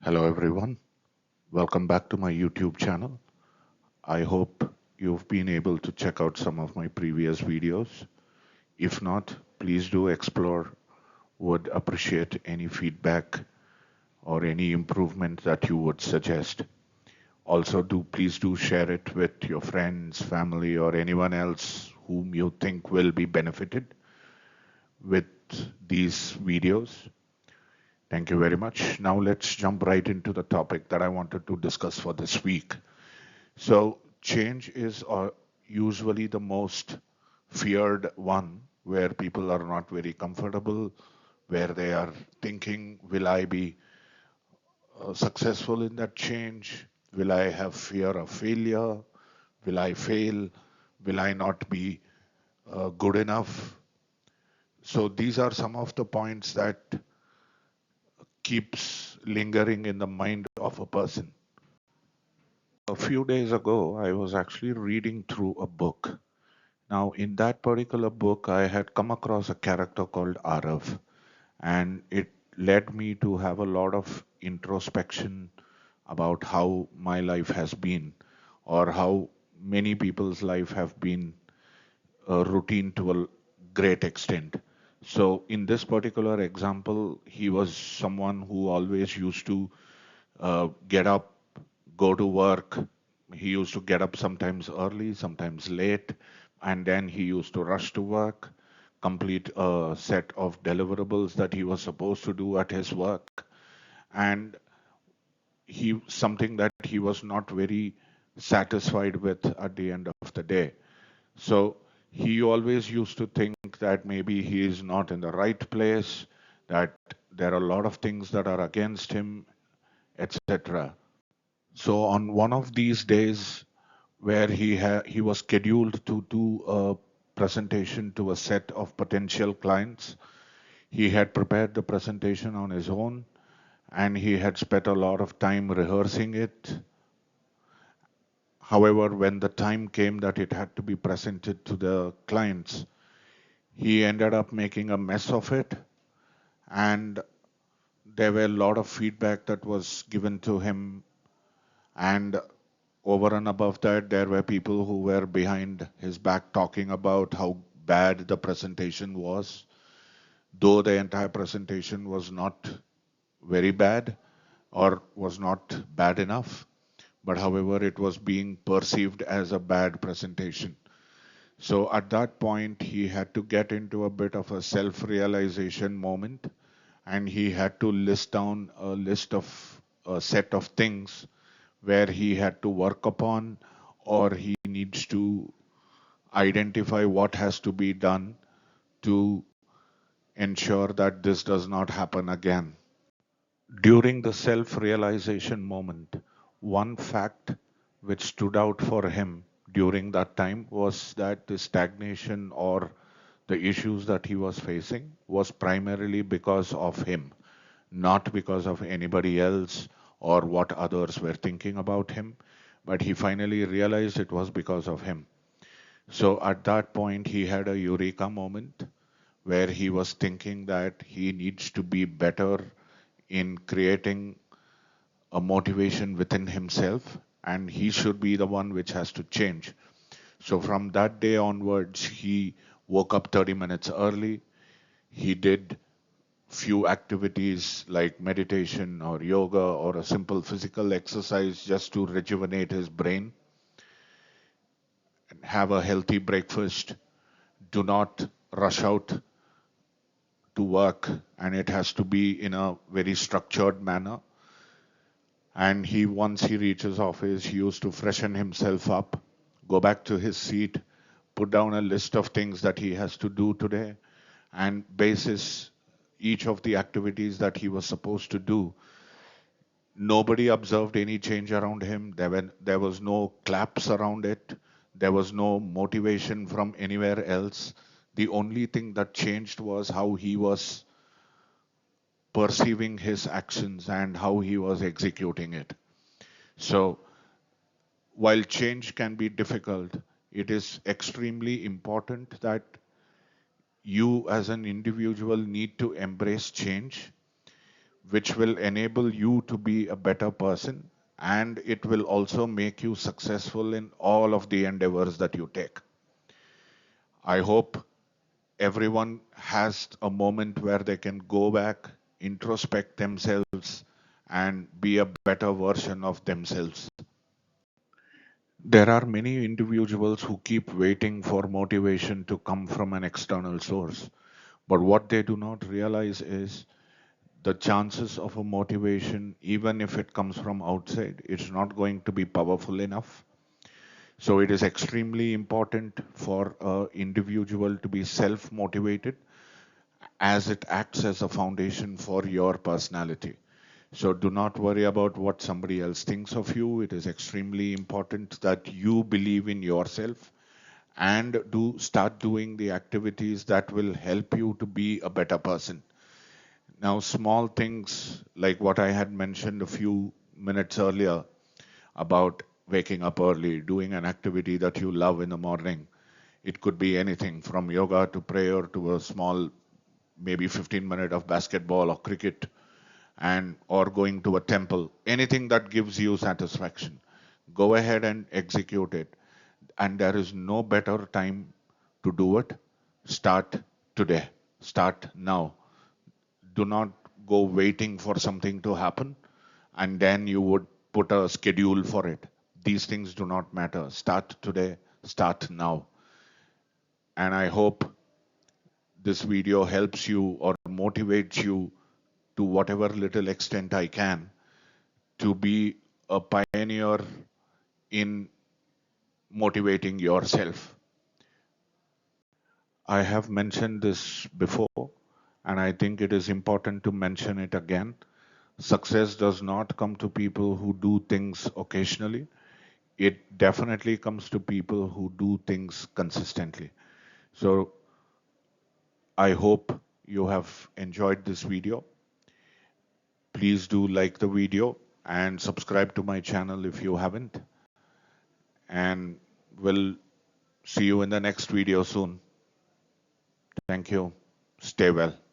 Hello everyone, welcome back to my YouTube channel. I hope you've been able to check out some of my previous videos. If not, please do explore. Would appreciate any feedback or any improvement that you would suggest. Also, please do share it with your friends, family, or anyone else whom you think will be benefited with these videos. Thank you very much. Now let's jump right into the topic that I wanted to discuss for this week. So change is usually the most feared one, where people are not very comfortable, where they are thinking, will I be successful in that change? Will I have fear of failure? Will I fail? Will I not be good enough? So these are some of the points that keeps lingering in the mind of a person. A few days ago, I was actually reading through a book. Now, in that particular book, I had come across a character called Arav, and it led me to have a lot of introspection about how my life has been, or how many people's life have been a routine to a great extent. So, in this particular example, he was someone who always used to get up, go to work. He used to get up sometimes early, sometimes late, and then he used to rush to work, complete a set of deliverables that he was supposed to do at his work, and he something that he was not very satisfied with at the end of the day. So he always used to think that maybe he is not in the right place, that there are a lot of things that are against him, etc. So on one of these days where he was scheduled to do a presentation to a set of potential clients, he had prepared the presentation on his own and he had spent a lot of time rehearsing it. However, when the time came that it had to be presented to the clients, he ended up making a mess of it, and there were a lot of feedback that was given to him. And over and above that, there were people who were behind his back talking about how bad the presentation was, though the entire presentation was not very bad or was not bad enough. But however, it was being perceived as a bad presentation. So at that point, he had to get into a bit of a self realization moment, and he had to list down a list of a set of things where he had to work upon, or he needs to identify what has to be done to ensure that this does not happen again. During the self realization moment, one fact which stood out for him during that time was that the stagnation or the issues that he was facing was primarily because of him, not because of anybody else or what others were thinking about him, but he finally realized it was because of him. So at that point, he had a eureka moment where he was thinking that he needs to be better in creating a motivation within himself, and he should be the one which has to change. So from that day onwards, he woke up 30 minutes early. He did few activities like meditation or yoga or a simple physical exercise just to rejuvenate his brain, and have a healthy breakfast. Do not rush out to work, and it has to be in a very structured manner. And once he reaches office, he used to freshen himself up, go back to his seat, put down a list of things that he has to do today, and basis each of the activities that he was supposed to do. Nobody observed any change around him. There was no claps around it. There was no motivation from anywhere else. The only thing that changed was how he was perceiving his actions and how he was executing it. So while change can be difficult, it is extremely important that you as an individual need to embrace change which will enable you to be a better person, and it will also make you successful in all of the endeavors that you take. I hope everyone has a moment where they can go back, introspect themselves, and be a better version of themselves. There are many individuals who keep waiting for motivation to come from an external source. But what they do not realize is the chances of a motivation, even if it comes from outside, it's not going to be powerful enough. So it is extremely important for an individual to be self-motivated, as it acts as a foundation for your personality. So do not worry about what somebody else thinks of you. It is extremely important that you believe in yourself and do start doing the activities that will help you to be a better person. Now, small things like what I had mentioned a few minutes earlier about waking up early, doing an activity that you love in the morning. It could be anything from yoga to prayer to a small, maybe 15 minutes of basketball or cricket, and or going to a temple. Anything that gives you satisfaction, go ahead and execute it. And there is no better time to do it. Start today. Start now. Do not go waiting for something to happen and then you would put a schedule for it. These things do not matter. Start today, start now. And I hope this video helps you or motivates you to whatever little extent I can to be a pioneer in motivating yourself. I have mentioned this before, and I think it is important to mention it again. Success does not come to people who do things occasionally. It definitely comes to people who do things consistently. So I hope you have enjoyed this video. Please do like the video and subscribe to my channel if you haven't. And we'll see you in the next video soon. Thank you. Stay well.